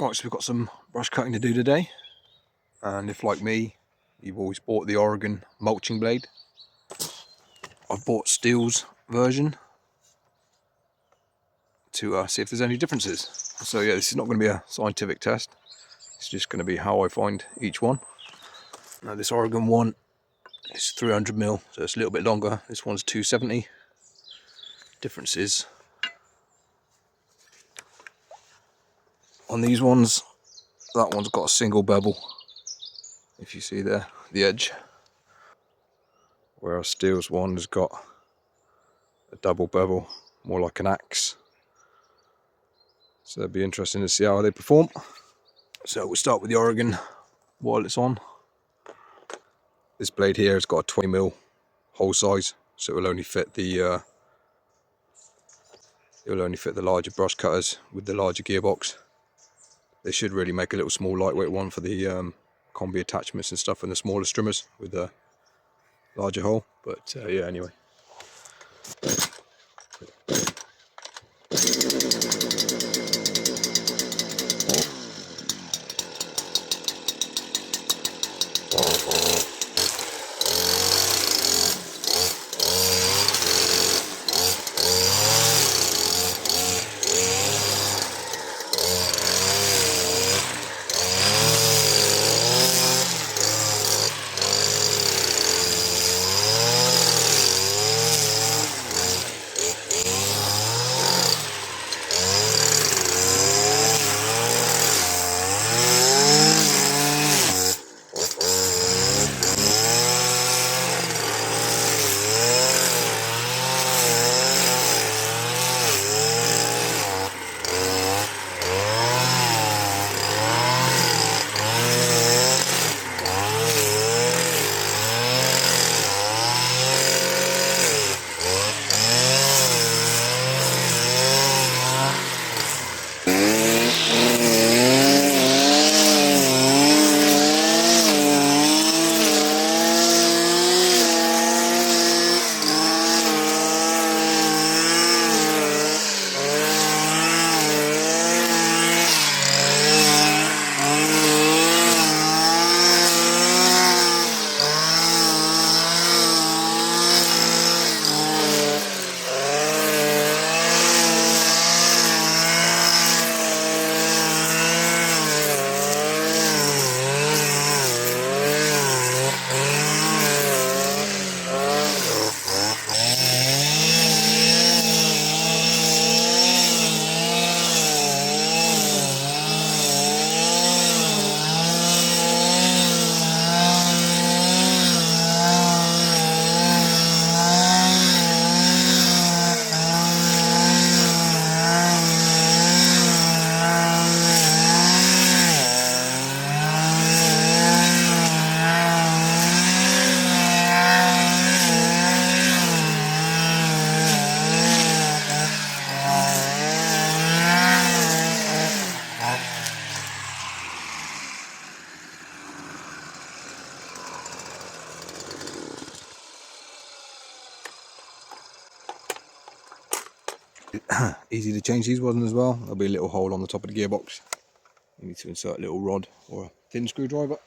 Right, so we've got some brush cutting to do today, and if like me you've always bought the Oregon mulching blade, I've bought Stihl's version to see if there's any differences. So yeah, this is not going to be a scientific test, it's just going to be how I find each one. Now this Oregon one is 300mm, so it's a little bit longer. This one's 270. Differences on these ones, that one's got a single bevel, if you see there, the edge, whereas Stihl's one has got a double bevel, more like an axe. So it'd be interesting to see how they perform. So we'll start with the Oregon while it's on. This blade here has got a 20mm hole size, so it will only fit the larger brush cutters with the larger gearbox. They should really make a little small lightweight one for the combi attachments and stuff, and the smaller strimmers with the larger hole. But yeah, anyway. Easy to change these ones as well. There'll be a little hole on the top of the gearbox. You need to insert a little rod or a thin screwdriver.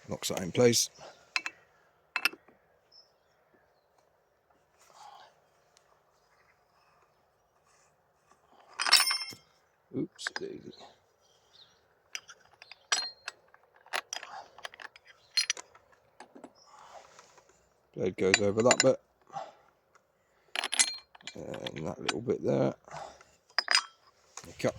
Locks that in place. Oops, daisy. Blade goes over that bit, and that little bit there. Cut.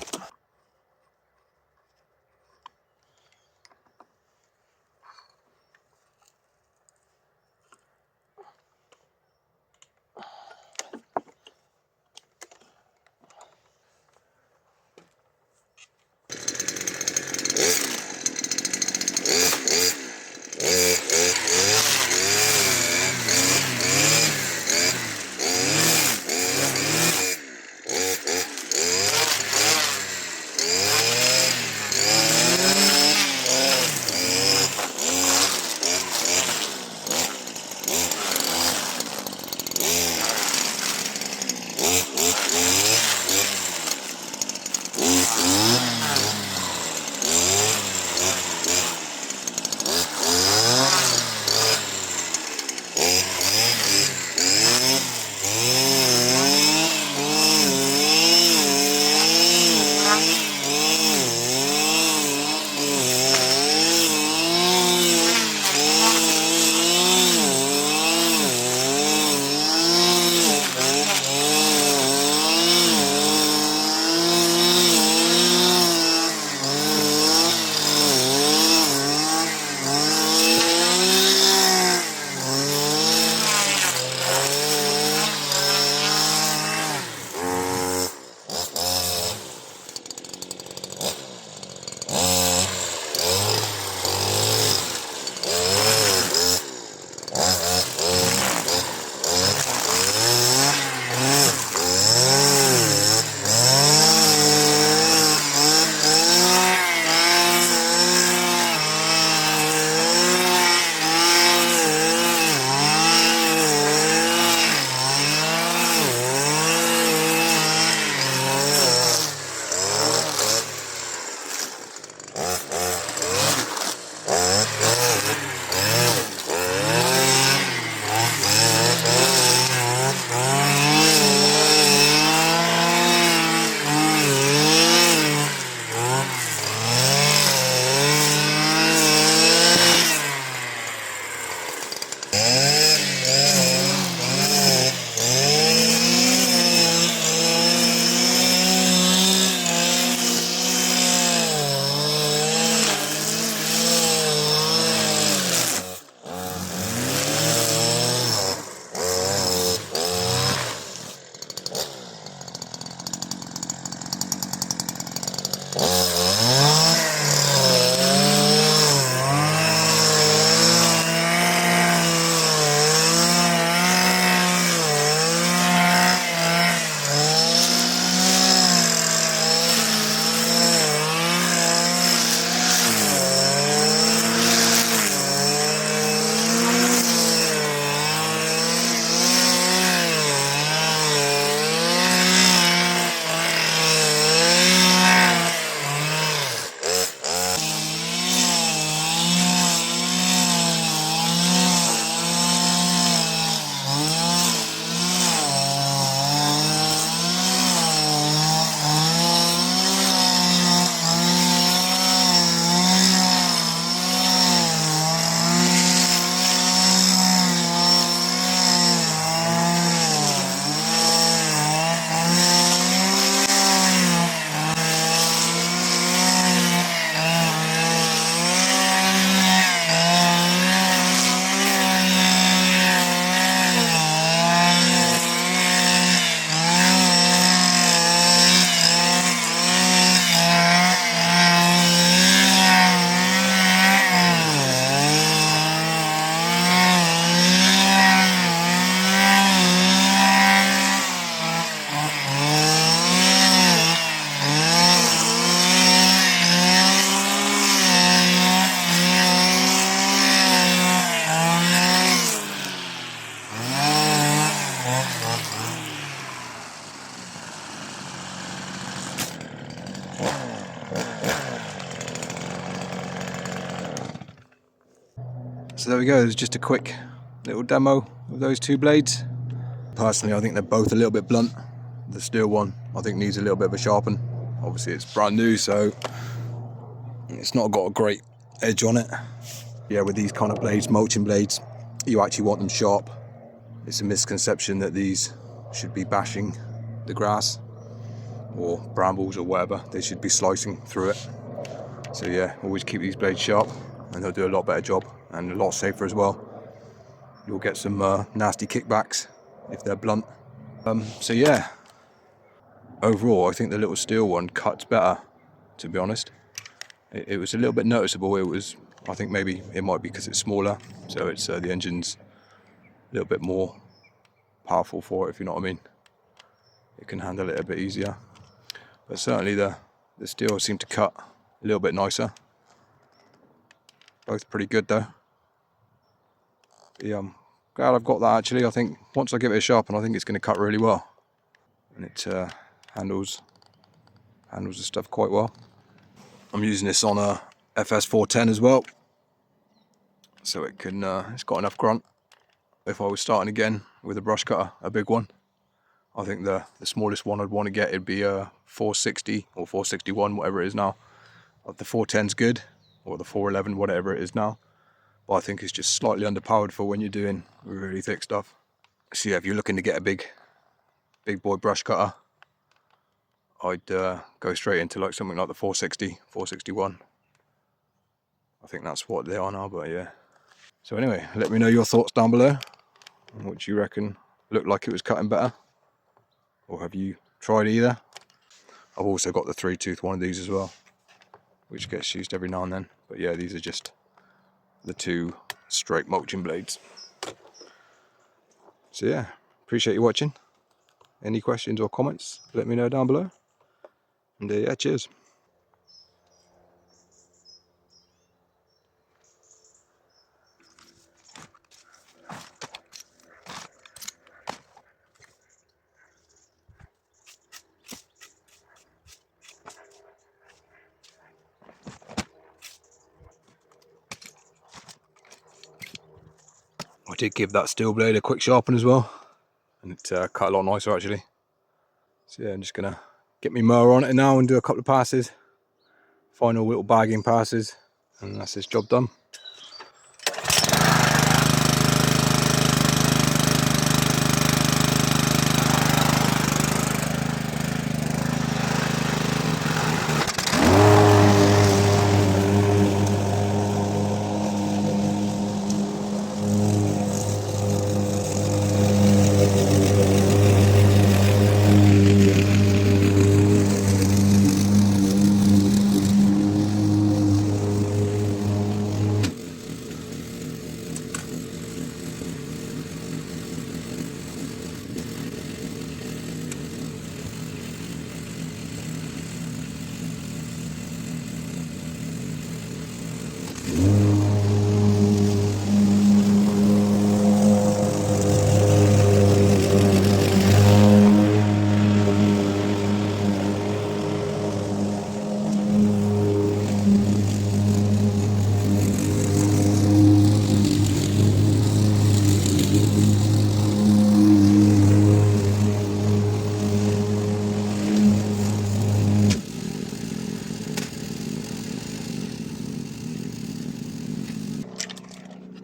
So there we go, there's just a quick little demo of those two blades. Personally, I think they're both a little bit blunt. The Stihl one, I think, needs a little bit of a sharpen. Obviously it's brand new, so it's not got a great edge on it. Yeah, with these kind of blades, mulching blades, you actually want them sharp. It's a misconception that these should be bashing the grass or brambles or whatever. They should be slicing through it. So yeah, always keep these blades sharp and they'll do a lot better job and a lot safer as well. You'll get some nasty kickbacks if they're blunt. So yeah, overall I think the little Stihl one cuts better, to be honest. It was a little bit noticeable. I think maybe it might be because it's smaller, so it's the engine's a little bit more powerful for it, if you know what I mean. It can handle it a bit easier. But certainly the Stihl seemed to cut a little bit nicer. Both pretty good though. Yeah, I'm glad I've got that actually. I think once I give it a sharpen, I think it's going to cut really well. And it handles the stuff quite well. I'm using this on a FS410 as well. So it can, it's got enough grunt. If I was starting again with a brush cutter, a big one, I think the smallest one I'd want to get would be a 460 or 461, whatever it is now. The 410's good, or the 411, whatever it is now. But I think it's just slightly underpowered for when you're doing really thick stuff. So yeah, if you're looking to get a big boy brush cutter, I'd go straight into like something like the 460, 461. I think that's what they are now, but yeah. So anyway, let me know your thoughts down below. What you reckon looked like it was cutting better? Or have you tried either? I've also got the 3-tooth one of these as well, which gets used every now and then. But yeah, these are just the two straight mulching blades. So yeah, appreciate you watching. Any questions or comments, let me know down below. And yeah, cheers. I did give that Stihl blade a quick sharpen as well, and it cut a lot nicer actually. So yeah, I'm just gonna get my mower on it now and do a couple of passes, final little bagging passes, and that's this job done.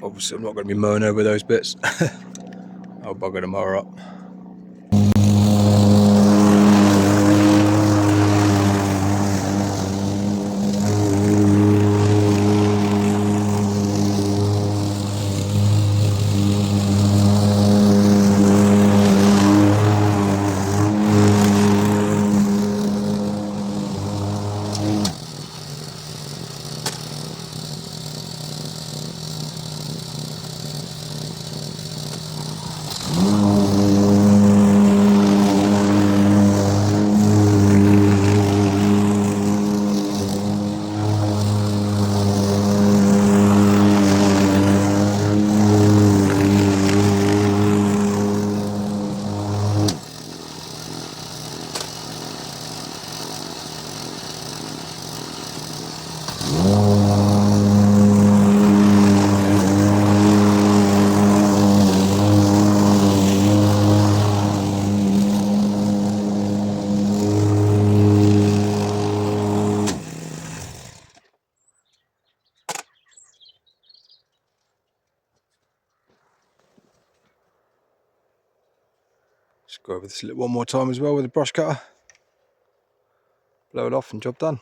Obviously I'm not going to be mowing over those bits. I'll bugger the mower up. Just go over this one more time as well with a brush cutter. Blow it off and job done.